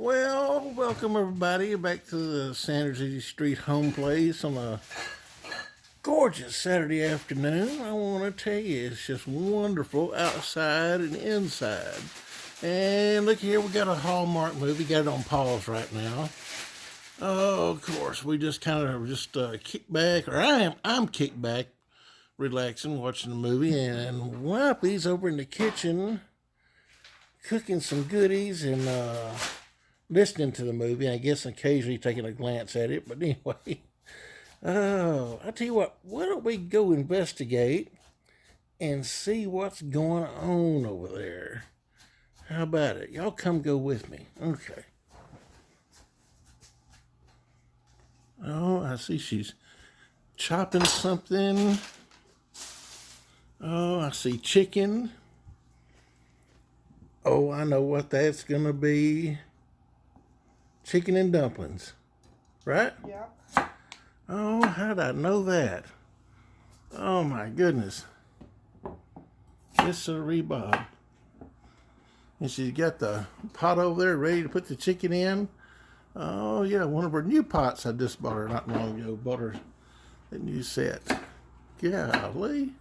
Well, welcome everybody back to the Sanders Easy Street home place on a gorgeous Saturday afternoon. I want to tell you, it's just wonderful outside and inside. And look here, we got a Hallmark movie, got it on pause right now. Oh, of course, we just kind of kick back, or I'm kicked back, relaxing, watching the movie, and Wipey's over in the kitchen cooking some goodies and listening to the movie, I guess occasionally taking a glance at it, but anyway. Oh, I tell you what, why don't we go investigate and see what's going on over there? How about it? Y'all come go with me. Okay. Oh, I see she's chopping something. Oh, I see chicken. Oh, I know what that's going to be. Chicken and dumplings, right? Yep. Oh, how did I know that? Oh my goodness. Yes, sir, Bob. And she's got the pot over there ready to put the chicken in. Oh yeah, one of her new pots I just bought her not long ago. Bought her a new set. Golly.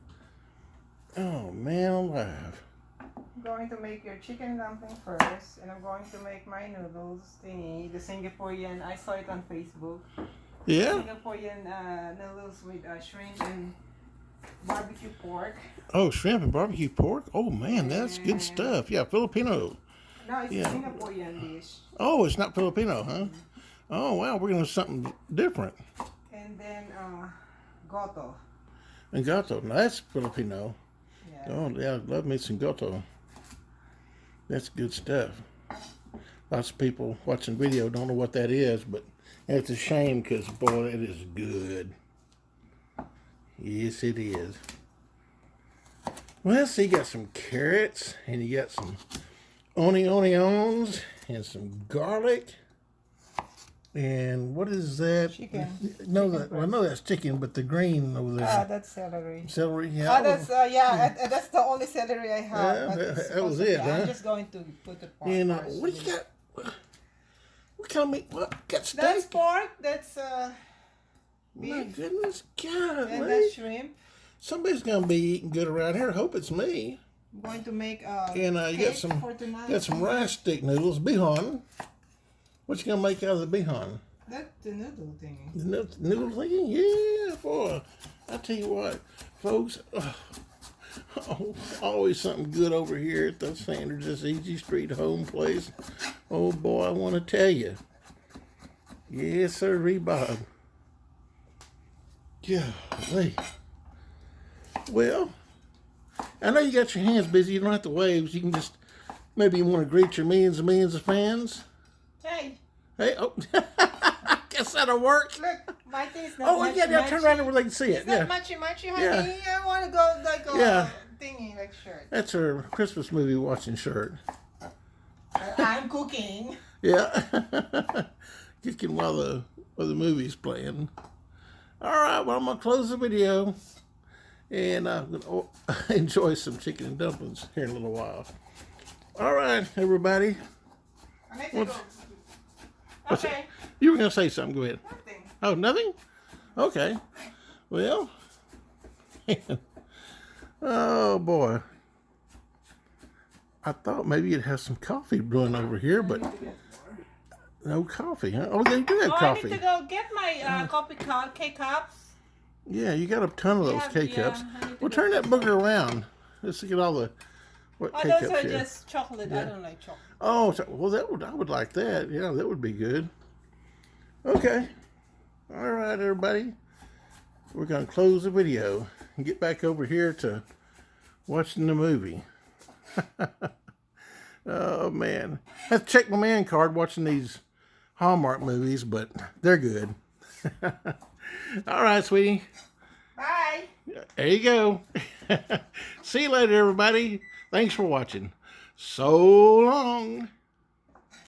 Oh man alive. I'm going to make your chicken dumpling first, and I'm going to make my noodles thingy, the Singaporean. I saw it on Facebook. Yeah? Singaporean noodles with shrimp and barbecue pork. Oh, shrimp and barbecue pork? Oh man, that's good stuff. Yeah, Filipino. No, it's Yeah. a Singaporean dish. Oh, it's not Filipino, huh? Oh wow, we're gonna have something different. And then goto. And gato, now that's Filipino. Yeah. Oh yeah, I love me some gato. That's good stuff. Lots of people watching video don't know what that is, but it's a shame because, boy, it is good. Yes, it is. Well, see, you got some carrots, and you got some onions, and some garlic. And what is that? Chicken. No, Chicken I know that's chicken, but the green over there. That's celery. Celery, yeah. That's that's the only celery I have. Yeah, but it's that was supposed to it, be- huh? I'm just going to put it on And first. what do you got? What kind of meat? What? Got steak? That's pork. That's My beef. goodness, God, And that's shrimp. somebody's gonna be eating good around here. I hope it's me. I'm going to make And you cake got some, for tonight. got some rice stick noodles, bihon. What you gonna make out of the bihon? That's the noodle thingy. The noodle thingy? Yeah, boy. I tell you what, folks. Oh, always something good over here at the Sanders Easy Street home place. Oh boy, I want to tell you. Yes, sir, Bob. Golly. Well, I know you got your hands busy. You don't have to wave. You can just, maybe you want to greet your millions and millions of fans. Hey, Hey, oh, guess that'll work. look, my thing is not Oh, yeah, turn around where they can see it. It's Yeah, not matchy, honey. Yeah. I want to go like a Yeah. thingy, like shirt. that's her Christmas movie watching shirt. I'm cooking. Yeah, kicking while the movie's playing. All right, well I'm gonna close the video, and I'm gonna enjoy some chicken and dumplings here in a little while. All right, everybody. I need to What's- go. what's Okay. You were gonna say something. Go ahead. Nothing. Oh, nothing? Okay. Well, oh boy. I thought maybe you'd have some coffee brewing over here, but no coffee, huh? Oh, they do have I coffee. need to go get my K-cups. Yeah, you got a ton of those Yeah, K-cups. yeah, I need to Well, go turn that booger around. Just to get all the what Oh, K-cups those are here. just chocolate. I don't like chocolate. Oh, well, I would like that. Yeah, that would be good. Okay. All right, everybody. We're going to close the video and get back over here to watching the movie. Oh, man. I have to check my man card watching these Hallmark movies, but they're good. All right, sweetie. Bye. There you go. See you later, everybody. Thanks for watching. So long.